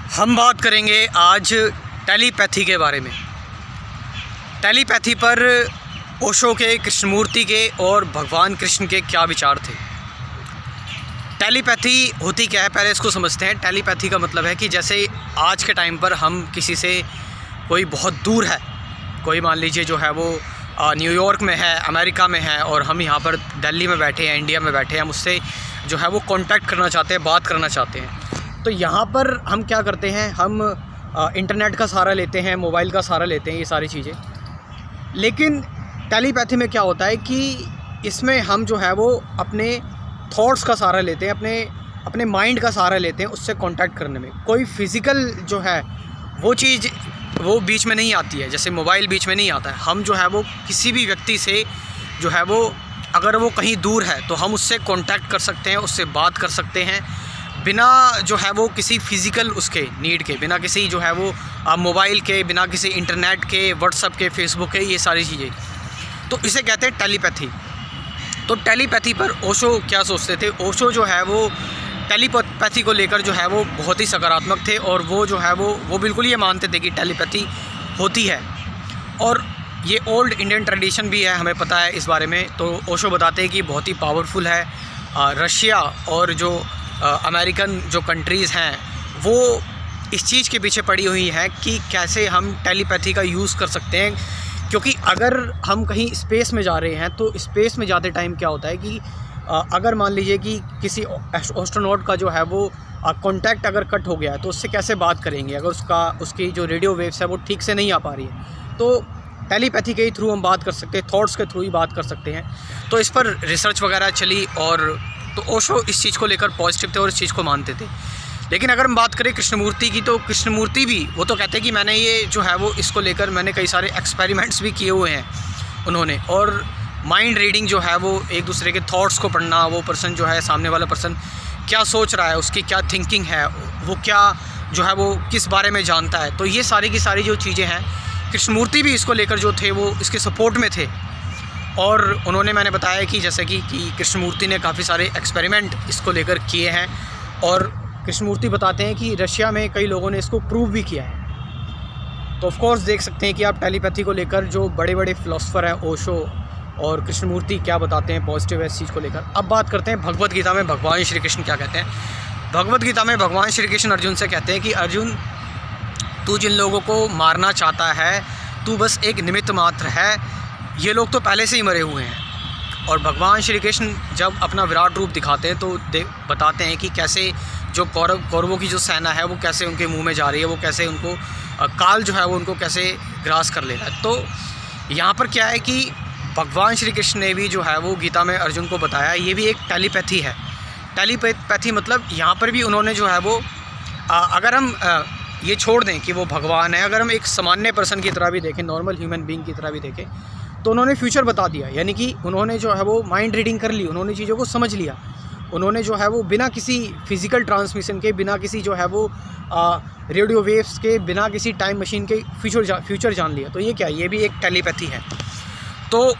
हम बात करेंगे आज टेलीपैथी के बारे में। टेलीपैथी पर ओशो के, कृष्णमूर्ति के और भगवान कृष्ण के क्या विचार थे। टेलीपैथी होती क्या है, पहले इसको समझते हैं। टेलीपैथी का मतलब है कि जैसे आज के टाइम पर हम किसी से, कोई बहुत दूर है, कोई मान लीजिए जो है वो न्यूयॉर्क में है, अमेरिका में है, और हम यहाँ पर दिल्ली में बैठे हैं, इंडिया में बैठे हैं, हम उससे जो है वो कांटेक्ट करना चाहते हैं, बात करना चाहते हैं। तो यहाँ पर हम क्या करते हैं, हम इंटरनेट का सहारा लेते हैं, मोबाइल का सहारा लेते हैं, ये सारी चीज़ें। लेकिन टेलीपैथी में क्या होता है कि इसमें हम जो है वो अपने थॉट्स का सहारा लेते हैं, अपने माइंड का सहारा लेते हैं उससे कांटेक्ट करने में। कोई फिज़िकल जो है वो चीज़ वो बीच में नहीं आती है, जैसे मोबाइल बीच में नहीं आता है। हम जो है वो किसी भी व्यक्ति से जो है वो, अगर वो कहीं दूर है तो हम उससे कांटेक्ट कर सकते हैं, उससे बात कर सकते हैं बिना जो है वो किसी फ़िज़िकल उसके नीड के, बिना किसी जो है वो मोबाइल के, बिना किसी इंटरनेट के, व्हाट्सएप के, फेसबुक के, ये सारी चीज़ें। तो इसे कहते हैं टेलीपैथी। तो टेलीपैथी पर ओशो क्या सोचते थे? ओशो जो है वो टेलीपैथी को लेकर जो है वो बहुत ही सकारात्मक थे, और वो जो है वो बिल्कुल ये मानते थे कि टेलीपैथी होती है। और ये ओल्ड इंडियन ट्रेडिशन भी है, हमें पता है इस बारे में। तो ओशो बताते हैं कि बहुत ही पावरफुल है। रशिया और जो अमेरिकन जो कंट्रीज़ हैं वो इस चीज़ के पीछे पड़ी हुई हैं कि कैसे हम टेलीपैथी का यूज़ कर सकते हैं। क्योंकि अगर हम कहीं स्पेस में जा रहे हैं तो स्पेस में जाते टाइम क्या होता है कि अगर मान लीजिए कि किसी एस्ट्रोनॉट का जो है वो कांटेक्ट अगर कट हो गया है तो उससे कैसे बात करेंगे, अगर उसकी जो रेडियो वेव्स है वो ठीक से नहीं आ पा रही है। तो टेलीपैथी के थ्रू हम बात कर सकते हैं, थॉट्स के थ्रू ही बात कर सकते हैं। तो इस पर रिसर्च वगैरह चली, और तो ओशो इस चीज़ को लेकर पॉजिटिव थे और इस चीज़ को मानते थे। लेकिन अगर हम बात करें कृष्णमूर्ति की, तो कृष्णमूर्ति भी वो तो कहते हैं कि मैंने ये जो है वो इसको लेकर मैंने कई सारे एक्सपेरिमेंट्स भी किए हुए हैं उन्होंने। और माइंड रीडिंग जो है वो एक दूसरे के थॉट्स को पढ़ना, वो पर्सन जो है, सामने वाला पर्सन क्या सोच रहा है, उसकी क्या थिंकिंग है, वो क्या जो है वो किस बारे में जानता है। तो ये सारी की सारी जो चीज़ें हैं, कृष्णमूर्ति भी इसको लेकर जो थे वो इसके सपोर्ट में थे। और उन्होंने, मैंने बताया कि जैसे कि कृष्णमूर्ति ने काफ़ी सारे एक्सपेरिमेंट इसको लेकर किए हैं, और कृष्णमूर्ति बताते हैं कि रशिया में कई लोगों ने इसको प्रूव भी किया है। तो ऑफ कोर्स देख सकते हैं कि आप टेलीपैथी को लेकर जो बड़े बड़े फ़िलासफ़र हैं, ओशो और कृष्णमूर्ति, क्या बताते हैं पॉजिटिव है इस चीज़ को लेकर। अब बात करते हैं भगवद गीता में भगवान श्री कृष्ण क्या कहते हैं। भगवद गीता में भगवान श्री कृष्ण अर्जुन से कहते हैं कि अर्जुन, तू जिन लोगों को मारना चाहता है, तू बस एक निमित्त मात्र है, ये लोग तो पहले से ही मरे हुए हैं। और भगवान श्री कृष्ण जब अपना विराट रूप दिखाते हैं तो बताते हैं कि कैसे जो कौरवों की जो सेना है वो कैसे उनके मुंह में जा रही है, वो कैसे उनको काल जो है वो उनको कैसे ग्रास कर ले रहा है। तो यहाँ पर क्या है कि भगवान श्री कृष्ण ने भी जो है वो गीता में अर्जुन को बताया, ये भी एक टेलीपैथी है। टेलीपैथी मतलब यहाँ पर भी उन्होंने जो है वो अगर हम ये छोड़ दें कि वो भगवान है, अगर हम एक सामान्य पर्सन की तरह भी देखें, नॉर्मल ह्यूमन बीइंग की तरह भी देखें, तो उन्होंने फ्यूचर बता दिया। यानी कि उन्होंने जो है वो माइंड रीडिंग कर ली, उन्होंने चीज़ों को समझ लिया। उन्होंने जो है वो बिना किसी फ़िज़िकल ट्रांसमिशन के, बिना किसी जो है वो रेडियो वेव्स के, बिना किसी टाइम मशीन के फ्यूचर जान लिया। तो ये क्या है, ये भी एक टेलीपैथी है। तो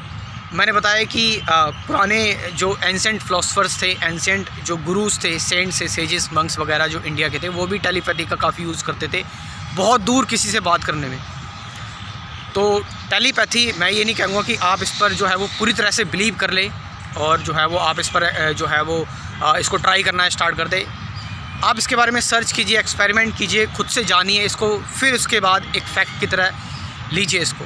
मैंने बताया कि पुराने जो एंसेंट फ़िलासफ़र्स थे, एंसेंट जो गुरुज़ थे, सेंट्स से, सेजेस, मंक्स वगैरह जो इंडिया के थे, वो भी टेलीपैथी का काफ़ी यूज़ करते थे बहुत दूर किसी से बात करने में। तो टेलीपैथी, मैं ये नहीं कहूँगा कि आप इस पर जो है वो पूरी तरह से बिलीव कर ले और जो है वो आप इस पर जो है वो इसको ट्राई करना स्टार्ट कर दे। आप इसके बारे में सर्च कीजिए, एक्सपेरिमेंट कीजिए, खुद से जानिए इसको, फिर उसके बाद एक फैक्ट की तरह लीजिए इसको।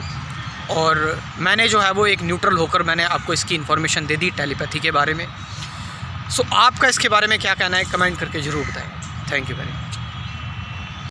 और मैंने जो है वो एक न्यूट्रल होकर मैंने आपको इसकी इन्फॉर्मेशन दे दी टेलीपैथी के बारे में। सो आपका इसके बारे में क्या कहना है, कमेंट करके ज़रूर बताएं। Thank you very much.